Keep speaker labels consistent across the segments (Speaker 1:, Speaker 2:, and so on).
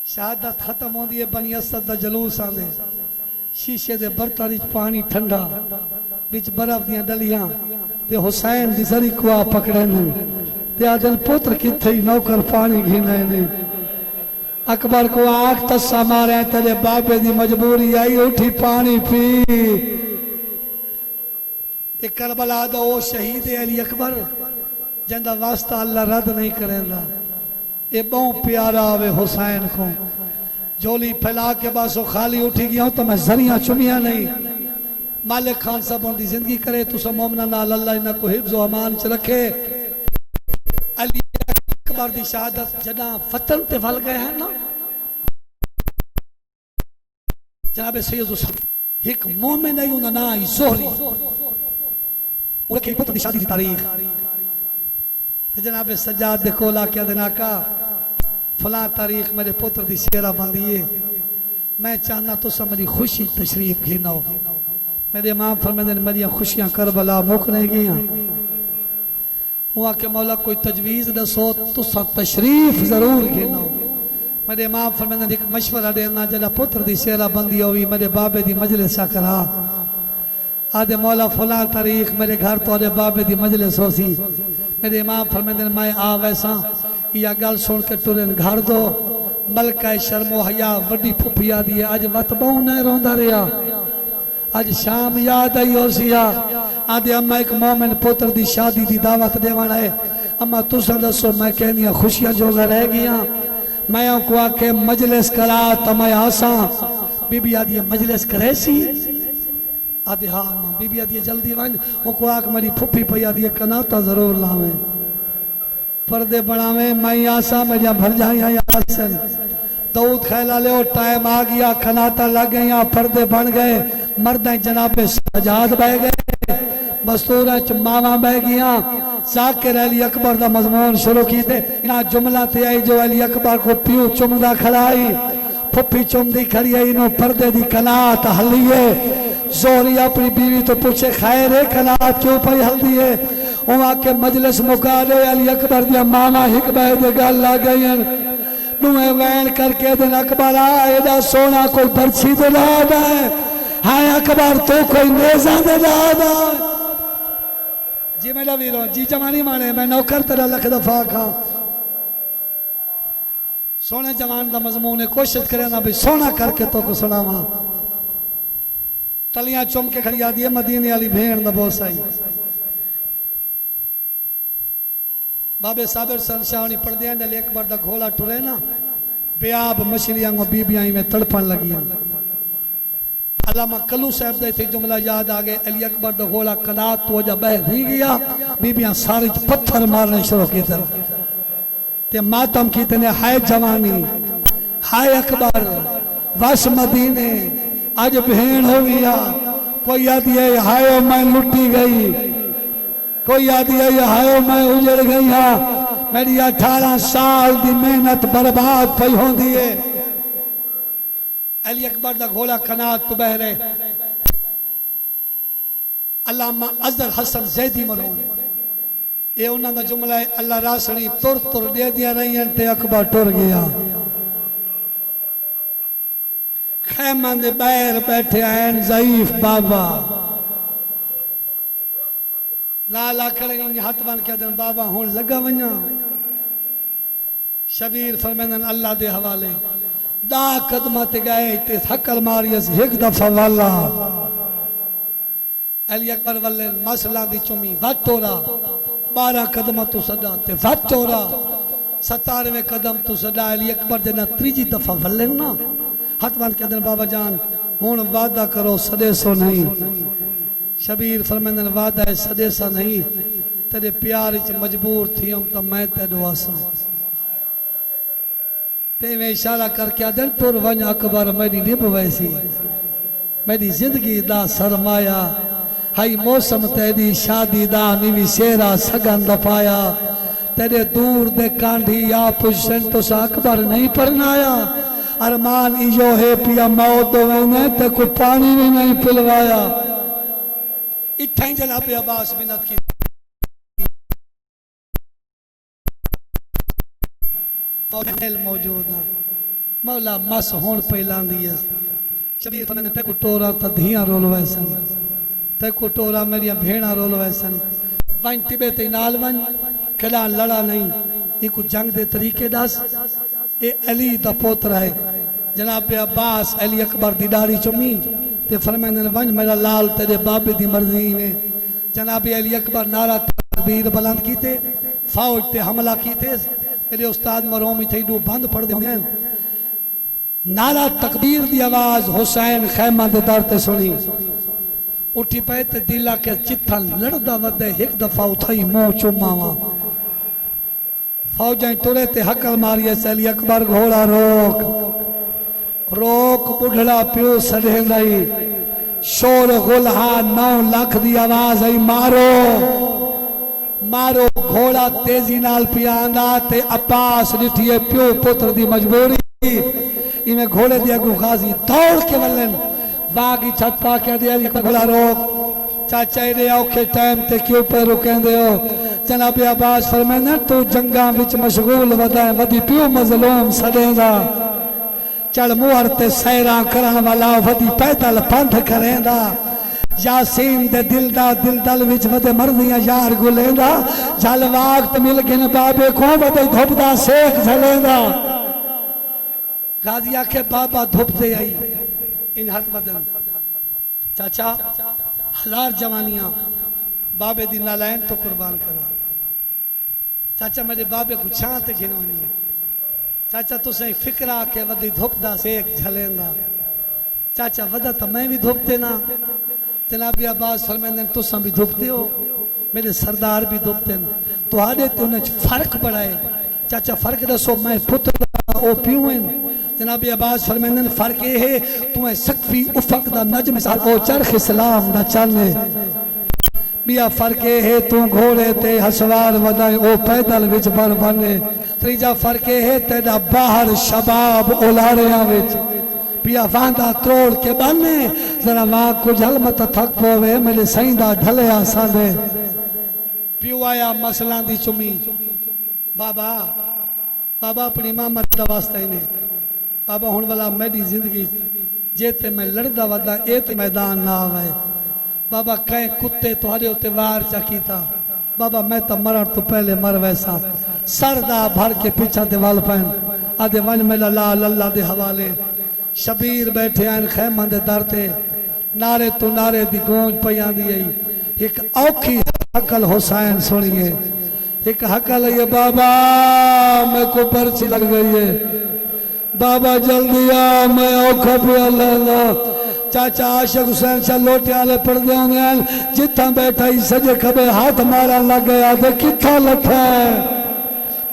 Speaker 1: शहादत खत्म होती है बनी असद दा जलूस आंदे शीशे दे बर्तन विच पानी ठंडा विच बर्फ दियां डलियां ते हुसैन दी सरी कुआ पकड़े ने ते आदल पुत्र किथे नौकर पानी घिने ने अकबर को आंख तस्सा मारे तेरे बाबे दी मजबूरी आई उठी पानी पी ते करबला दा ओ शहीद अली अकबर जिंदा वास्ता अल्लाह रद्द नहीं करेंदा ये बहुत प्यारा आवे हुसैन को झोली फैला के बस खाली उठी गया तो मैं जरिया चुमिया नहीं मालिक खान साहब उनकी जिंदगी करे तुसा मोमना नाल अल्लाह इन्हां को हिफ्ज़ व अमान च रखे। अली अकबर दी शहादत जदा फतन ते वल गए हैं ना जनाब सैयद हुसैन एक मोमिन है उनका नाम है ज़ोहरी उनके पुत्र दी शादी दी तारीख जनाब सज्जाद दे कोल आके देना का फलां तारीख मेरे पुत्र दी सेरा बंदी है मैं चाहना तुसा मेरी खुशी तशरीफ घिनाओ मेरे मां फरमाते ने मेरी खुशियां करबला मुक नहीं गई वहां के मौला कोई तजवीज दसो तुसा तशरीफ जरूर घिनाओ मेरे मां फरमाते ने एक मशवरा देना जरा पुत्र दी सेरा बंदी होवी मेरे बाबे दी मजलिस करा आदे मौला फलां तारीख मेरे घर तोरे बाबे दी मजलिस होसी मेरे मां फरमाते ने मैं आ वैसा या गल सुन के तुरन घर दो मलका शर्मो हया वड्डी फुफिया दी अज वत बहु न रोंदा रहा अज शाम याद आई होसिया आदे अम्मा एक मोमिन पुत्र दी शादी दी दावत देवण है अम्मा तुसा दसो मैं कहनी खुशियां जोगा रह गया मैं को आके मजलिस करा तमय आसा बीबी आदि मजलिस करे सी आदे हाँ अम्मा बीबी आदि जल्दी वन वो को आके मेरी फुफी पई आदि कनाता जरूर लावे पर्दे बनावे मैं आसा मेरिया भर जाइया यासन दाऊद खैला ले टाइम आ गया खनाता लग गया पर्दे बन गए मर्द जनाबे सजाद बह गए मस्तूरा च मावा बह गया जाकिर अली अकबर का मजमून शुरू किए इना जुमला ते आई जो अली अकबर को प्यू चुमदा खड़ाई फुफी चुमदी खड़ी आई नो पर्दे दी कनात हलिए जोहरी अपनी बीवी तो पूछे खैर है कनात क्यों पई हल्दी है वहां के मजलिस मुका दे अली अकबर दिया मामा हिक बह दे गल आ गई नुए वैन करके दिन अकबर आएदा सोना कोई बरछी दे लाद है हाय अकबर तो कोई नेजा दे लाद जी मेरा वीरो जी जवानी माने मैं नौकर तेरा लख दफा खा सोने जवान का मजमून है कोशिश करे ना भाई सोना करके तो को सुनावा तलियां चुम के खड़ी आदि मदीने वाली भेड़ दा बोस आई बाबे साबिर संशावनी पढ़दे ने अकबर दा घोड़ा टुरे ना बेआब मछलियां को बीबियां में तड़पन लगी अल्लामा कलू साहब दे थे जुमला याद आ गए अली अकबर दा घोड़ा कनात तो जा बह नहीं गया बीबियां सारी पत्थर मारने शुरू की ते मातम की तने हाय जवानी हाय अकबर वस मदीने आज भेड़ हो गया कोई आदि है हाय मैं लुटी गई कोई आदि है हाय मैं उजड़ गई हाँ मेरी 18 साल की मेहनत बर्बाद पई होंदी है अली अकबर दा घोड़ा कनात तो बह रहे अल्लामा अजहर हसन जैदी मरहूम ये उन्हां दा जुमला है अल्लाह रासनी तुर तुर दे दिया रही ते अकबर टुर गया खैमा दे बैर बैठे हैं ज़ईफ बाबा लाल आखड़ हाथ बन के दिन बाबा हूं लगा वना शबीर फरमांदन अल्लाह दे हवाले दा कदम ते गए ते थकल मारियस एक दफा वाला अली अकबर वल्ले मसला दी चुमी वतोरा 12 कदम तू सदा ते वतोरा 17वें कदम तू सदा अली अकबर जना तीजी दफा वल्ले ना हाथ बन के दिन बाबा जान हुन वादा करो सदेसो नहीं शबीर फरमांदन वादा है सदेसा नहीं तेरे प्यार च मजबूर थी तो मैं तेरे आसा ते मैं इशारा करके आदन तुर वन अकबर मेरी निभ वैसी मेरी जिंदगी दा सरमाया हाई मौसम तेरी शादी दा निवी सेरा सगन दफाया तेरे दूर दे कांधी या पुशन तो सा अकबर नहीं परनाया अरमान इयो है पिया मौत ने ते को पानी भी नहीं पिलवाया इत्थे जनाब अब्बास मिन्नत की मौजूद मौला मस होण पे लांदी है शबीर फरमांदे ते को टोरा त धियां रोल वैसन ते को टोरा मेरी भेणा रोल वैसन वन टिबे ते नाल वन कदा लड़ा नहीं एक जंग दे तरीके दस ए अली दा पोतरा है जनाब अब्बास अली अकबर दी दाढ़ी चुमी ते फरमांदे वन मेरा लाल तेरे बाबे दी मर्जी में जनाब अली अकबर नारा तकबीर बुलंद कीते फौज ते हमला कीते मेरे उस्ताद मरहूम थे दो बंद पढ़ दे नारा तकबीर दी आवाज हुसैन खैमा दे दर ते सुनी उठी पे ते दिला के चिट्ठा लड़दा वदे एक दफा उठाई मुंह चुमावा फौजां तुरे ते हकल मारी अली अकबर घोड़ा रोक रोक बुढ़ड़ा पियो सड़े गई शोर गुलहा 9 लाख दी आवाज आई मारो मारो घोड़ा तेजी नाल पियांदा ते अब्बास डिठिए पियो पुत्र दी मजबूरी इवें घोड़े दी अगू गाजी दौड़ के वलन वागी छत पा के दे घोड़ा रोक चाचा दे औखे टाइम ते क्यों पे रुकेंदे हो जनाब अब्बास फरमांदे तू जंगा विच मशगूल वदा वदी पियो मजलूम सडेंदा चल मुहर ते सैरा करन वाला वदी पैदल पंध करेंदा यासीन दे दिल दल विच वदे मर्दियां यार गुलेंदा जल वक्त मिल गए बाबे को वदे धुपदा सेक झलेंदा गाजी आखे बाबा धुप दे आई इन हथ बदन चाचा हजार जवानियां बाबे दी नालायन तो कुर्बान करा चाचा मेरे बाबे को छांत घिनवनी चाचा तुसें फिक्रा के वदी धुप दा सेक झलेंदा चाचा वदा तो मैं भी धुपते ना जनाब अब्बास फरमांदे तुसां भी धुपते हो मेरे सरदार भी धुपते तुहाडे ते उन फर्क बड़ा है चाचा फर्क दसो मैं पुत्र ओ पियो जनाब अब्बास फरमांदे फर्क ये है तू सकफी उफक दा नजम साल ओ चरख इस्लाम दा चले बिया फर्क ये है तू घोड़े ते हसवार वदाए ओ पैदल विच बर बने तीजा फर्क ये है तेरा बाहर शबाब उलारिया विच पिया वांदा तोड़ के बने जरा मां को जल मत थक पोवे मेरे सईंदा ढलिया सादे पियो आया मसला दी चुमी बाबा बाबा अपनी मां मत वास्ते ने बाबा हुन वाला मेरी जिंदगी जे ते मैं लड़दा वदा ए ते मैदान ना आवे बाबा कई कुत्ते तुहारे उत्ते वार चा कीता बाबा मैं तो मरण तो पहले मर वैसा सरदा भर के पीछा दे वाल पैन आदे वन मेला लाल अल्लाह दे हवाले शबीर बैठे आन खैमा दे दर ते नारे तो नारे दी गूंज पई आंदी आई एक औखी हकल हुसैन सुनिए एक हकल ये बाबा मैं को पर्ची लग गई है बाबा जल्दी आ मैं औखा पे अल्लाह चाचा आशिक हुसैन शाह लोटे आले पड़ दे जिथा बैठा ही सजे खबे हाथ मारा लग गया तो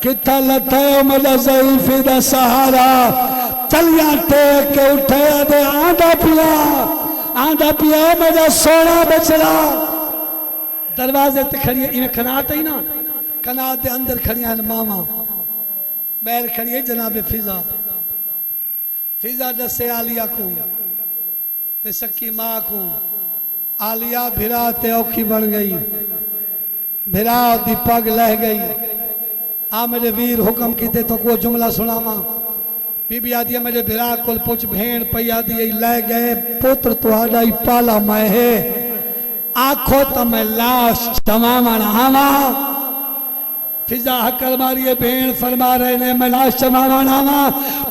Speaker 1: किथा लथा है मेरा ज़ईफ़ी दा सहारा चलिया टेक के उठे दे आंदा पिया मेरा सोना बचड़ा दरवाजे ते खड़ी इन्हें कनात ही ना कनात दे अंदर खड़ी हैं मामा बैर खड़ी है जनाब फिजा दसे आलिया को ते सकी माँ को आलिया भिरा ते औखी बन गई भिरा दी पग लह गई आ मेरे वीर हुक्म कीते तो को जुमला सुनावा बीबी आदि मेरे भिरा को पुछ भेड़ पई आदि लै गए पुत्र तुहाडा ही पाला मैं है आखो तो मैं लाश चमावन आवा फिजा हकल मारिए भेड़ फरमा रहे ने मैं लाश चमावन आवा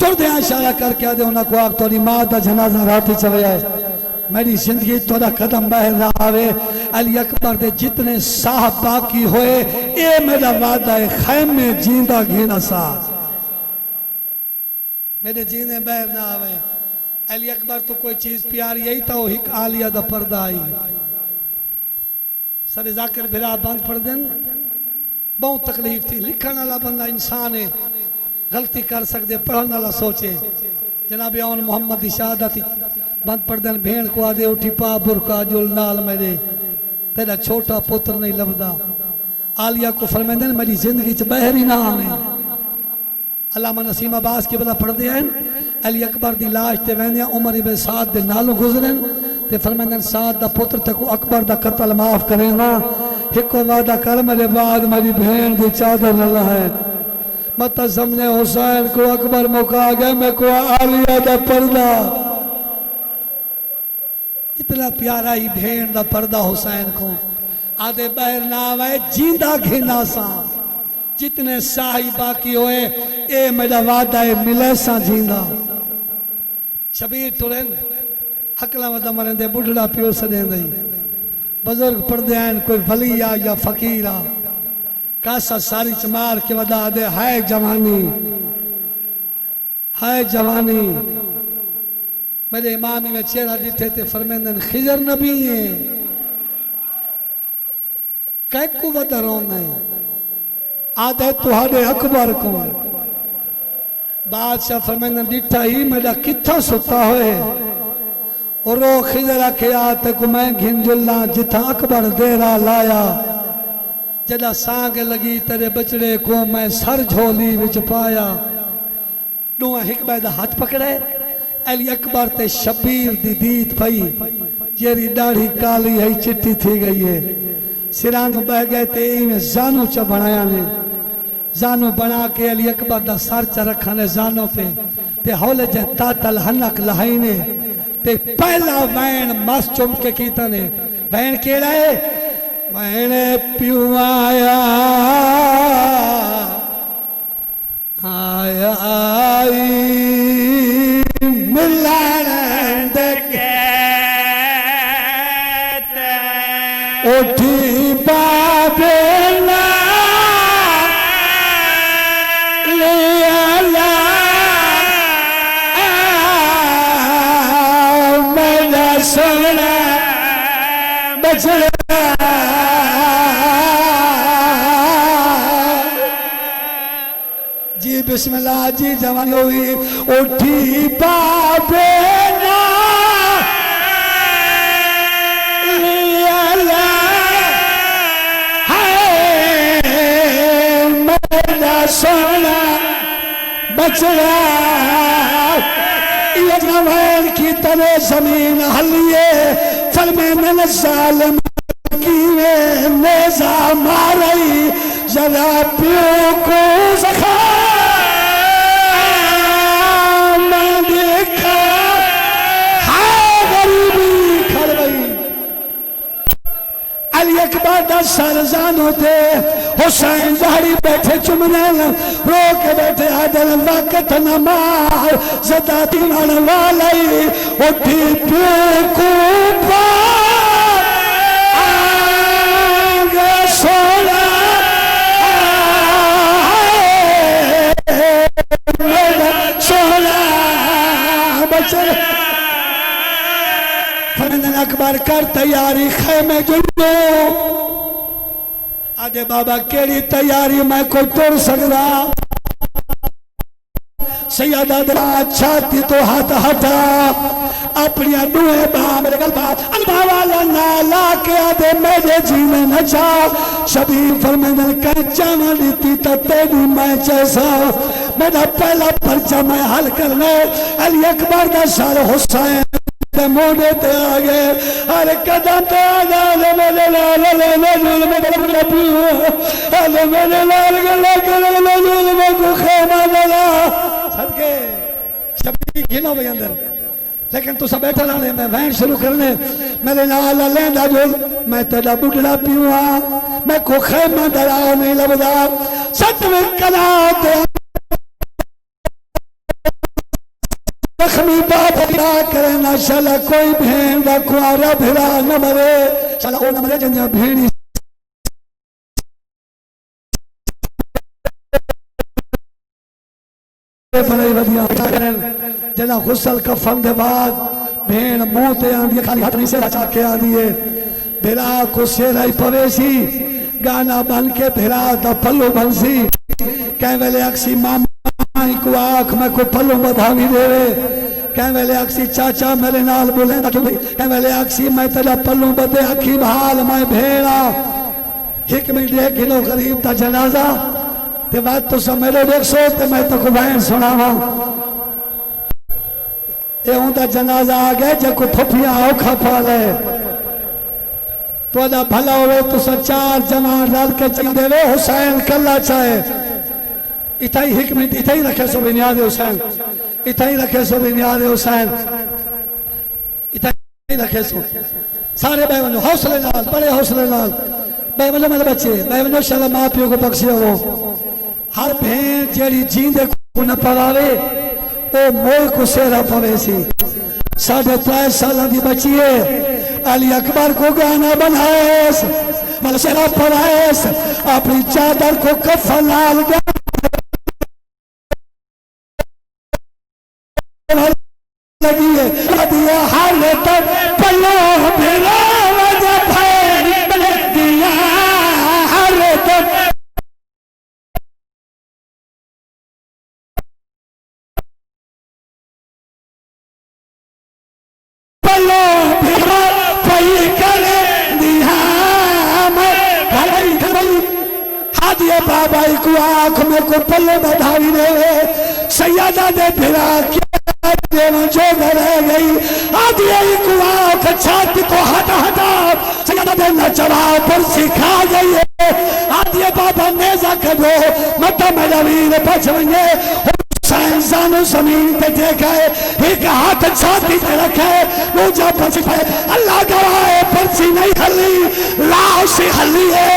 Speaker 1: तुरदे इशारा करके आदे उन्हें को आप तोरी मां दा जनाजा रात चले आए मेरी जिंदगी तोड़ा कदम बह आवे अली अकबर दे जितने साहब बाकी होए ये मेरा वादा है खैमे जींदा घीना सा मेरे जीने बह ना आवे अली अकबर तो कोई चीज प्यारी यही तो हिक आलिया दा पर्दा आई सारे जाकर बिरा बंद पढ़ देन बहुत तकलीफ थी लिखने वाला बंदा इंसान है गलती कर सकते पढ़ने वाला सोचे जनाब अवन मोहम्मद की शहादत बंद पढ़ देन भेड़ को आदे उठी पा बुरका जुल नाल मेरे तेरा छोटा पुत्र नहीं लभदा आलिया को फरमाते मेरी जिंदगी च बहर ही ना आवे अल्लामा नसीम अब्बास के बला पढ़ते हैं अली अकबर की लाश ते वेंदे उमर इब्न साद दे नालों गुजरन ते फरमाते साद दा पुत्र ते को अकबर दा कत्ल माफ करेगा एक वादा कर मेरे बाद मेरी भेड़ दी चादर न लहे मत समझे हुसैन को अकबर मुका गए मैं को आलिया दा पर्दा इतना प्यारा ही भेड़ दा पर्दा हुसैन को आदे बहर नाम है जींदा घिना सा जितने शाही बाकी होए ए मेरा वादा है मिले सा जींदा शबीर तुरन हकला वदा मरंदे बुढ़ड़ा पियो सदेंदे बुजुर्ग पढ़दे आन कोई वली आ या फकीर आ कासा सारी चमार के वदा दे है जवानी मेरे इमाम में चेहरा दिखे थे फरमेंदन खिजर नबी है कै को वदा रोना है आदे तुहाडे अकबर को बादशाह फरमेंदन दिठा ही मेरा किथा सुता होए और रो खिजर आखिया ते को मैं घिन जुल्ला जिथा अकबर देरा लाया जदा सांग लगी तेरे बचड़े को मैं सर झोली विच पाया दुआ हिक बैदा हाथ पकड़े अली अकबर ते शबीर दी दीद पई जेरी दाढ़ी काली है चिट्टी थी गई है सिरांग बह गए ते में जानू च बनाया ने जानू बना के अली अकबर दा सर च रखा ने जानू पे ते हौले जे तातल हनक लहाई ने ते पहला वैन मस चुम के कीता ने वैन केड़ा है वैन पियो आया आया आई मिलन दे उठी बाबे ना ले आला मेरा सोना बचड़ा जी बिस्मिल्लाह जी जवानी हुई उठी बाबे ना सोना बचड़ा ये जवान की तरह जमीन हलिए फरमे में जालिम की नेजा मारई जरा पियो को सखा मैं देखा हाय गरीबी खड़ गई अली अकबर दा सर जानो थे हुसैन जहरी बैठे चुमने रो के बैठे आदल वक्त न मार जदाती मन वाली उठी बेकूफा आगे सोना सोना बचड़ा फरमान अकबर कर तैयारी खैमे जुड़ो आदे बाबा केड़ी तैयारी मैं कोई तोड़ सकदा सैयदा दरा छाती तो हाथ हटा अपनी दुए बा मेरे गल बात अनभा वाला ना ला के आदे मेरे जीने न जा शबीर फरमाने का जाना लीती तो तेरी मैं जैसा मेरा पहला पर्चा मैं हल करने अली अकबर दा सर हुसैन मोड़े ते आ गए अरे कदम पे आ जा ले मेरे लाल ले नजूल में बड़ा पियो ले मेरे लाल गला करे नजूल में को खेमा लगा सदके शबीर गिनो भाई अंदर लेकिन तू सब बैठा लाने मैं वैन शुरू करने मेरे नाल लेंदा जो मैं तेरा बुढ़ड़ा पियो मैं को खेमा दरा नहीं लबदा सत में कला ते लक्ष्मी बाप करे ना शाला कोई भेड़ का कुआरा भिड़ा न मरे शाला ओ न मरे जंजा भेड़ी बड़े वधिया जना गुसल कफन दे बाद भेड़ मुंह ते आंदी खाली हाथ नहीं से रचा के आंदी है भिड़ा को सेरा ही पवेसी गाना बन के भिड़ा दा पल्लो बंसी कह वेले अक्सी मामा को आँख में को पल्लो बधावी देवे कह वेले अक्सी चाचा मेरे नाल बोले कह वेले अक्सी मैं तेरा पल्लो बदे अखी भाल मैं भेड़ा एक मिनट एक किलो गरीब दा जनाजा ते बात तो सब मेरे देख सो ते मैं तो को बहन सुनावा ये उनका जनाजा आ गया जब को फफिया औखा पाले तो भला हो तो चार जमा डाल के चल देवे हुसैन कल्ला चाहे इतना ही 1 मिनट इतना ही रखे सो बुनियाद हुसैन, इतना ही रखे सो बुनियाद हुसैन, इतना ही रखे सो सारे बहन हौसले नाल, बड़े हौसले नाल बहन मेरे बच्चे बहन शाला माँ प्यो को बख्शे हो। हर भेड़ जेड़ी जींदे को न पवावे वो मोह को सेरा पवे सी। 3.5 साल की बच्ची है, अली अकबर को गाना बनाए मलसेरा पवाए, अपनी चादर को कफन लाल लगी है दिया हर तक पलो मेरा वजह भैर दिया हर तक पलो मेरा पई कर दिया मैं भलाई भलाई हादिया बाबा को आंख में को पल्ले बढ़ावी दे सैयदा दे फिरा जो रह गई आदि छाती को हटा हटा सैयदा दे नचवा पर सिखा गई है आदि बाबा नेजा करो मत मेरा वीर बचवेंगे इंसान जमीन पे देखा है, एक हाथ छाती पे रखा है, दूसरा पर्ची पे अल्लाह गवाए पर्ची नहीं हली लाश हली है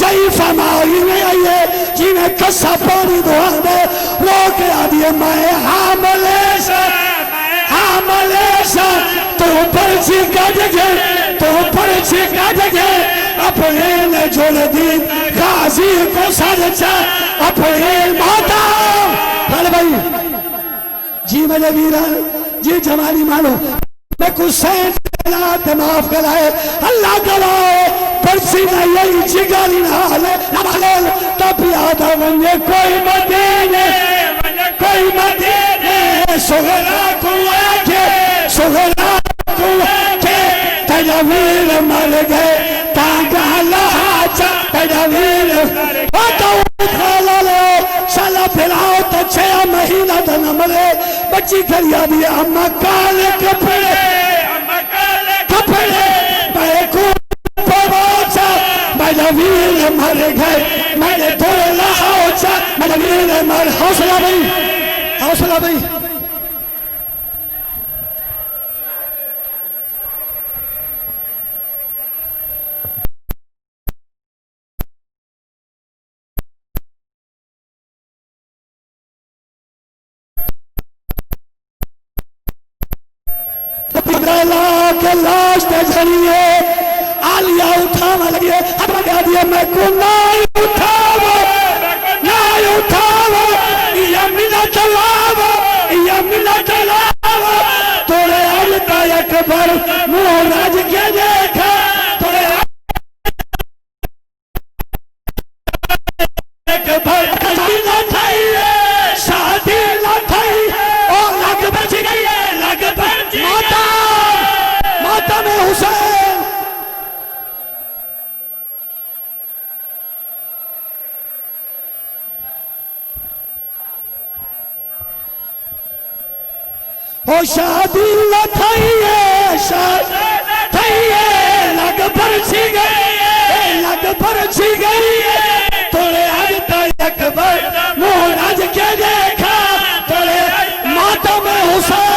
Speaker 1: यही फरमाई में आई है जिन्हें कसा पानी दुआ दे रो के आदि मैं हामले से तो पर्ची काट के तो पर्ची काट के अपने ने जोड़ दी गाजी को साझा अपने माता भाई जी मेरे वीरा जी जवानी मानो मैं कुछ सैन माफ कराए अल्लाह गवाए पर्ची नहीं यही जिगारी नाले तब याद बने कोई मदीने सोहरा को आके तेरा वीर मर गए तांगा लहाचा तेरा वीर साला फिराओ तो 6 महीना था नमरे बच्ची खरिया दिया अम्मा काले कपड़े मैं को पहुंचा मेरा वीर मर गए मैंने थोड़े लहाचा मेरा वीर मर हौसला भाई के लाश के जरिए आलिया उठावा लगे हटा दिया मैं को नहीं उठावा ये मिला चलावा तोरे अल्लाह अकबर मोहराज के देखा तोरे अकबर शादी न थई ओ लग बच गई लग बच माता में हुसैन ओ शादी न थई लग बरसी गई तोरे अल्लाह अकबर मोहराज के देखा तोरे माता में हुसैन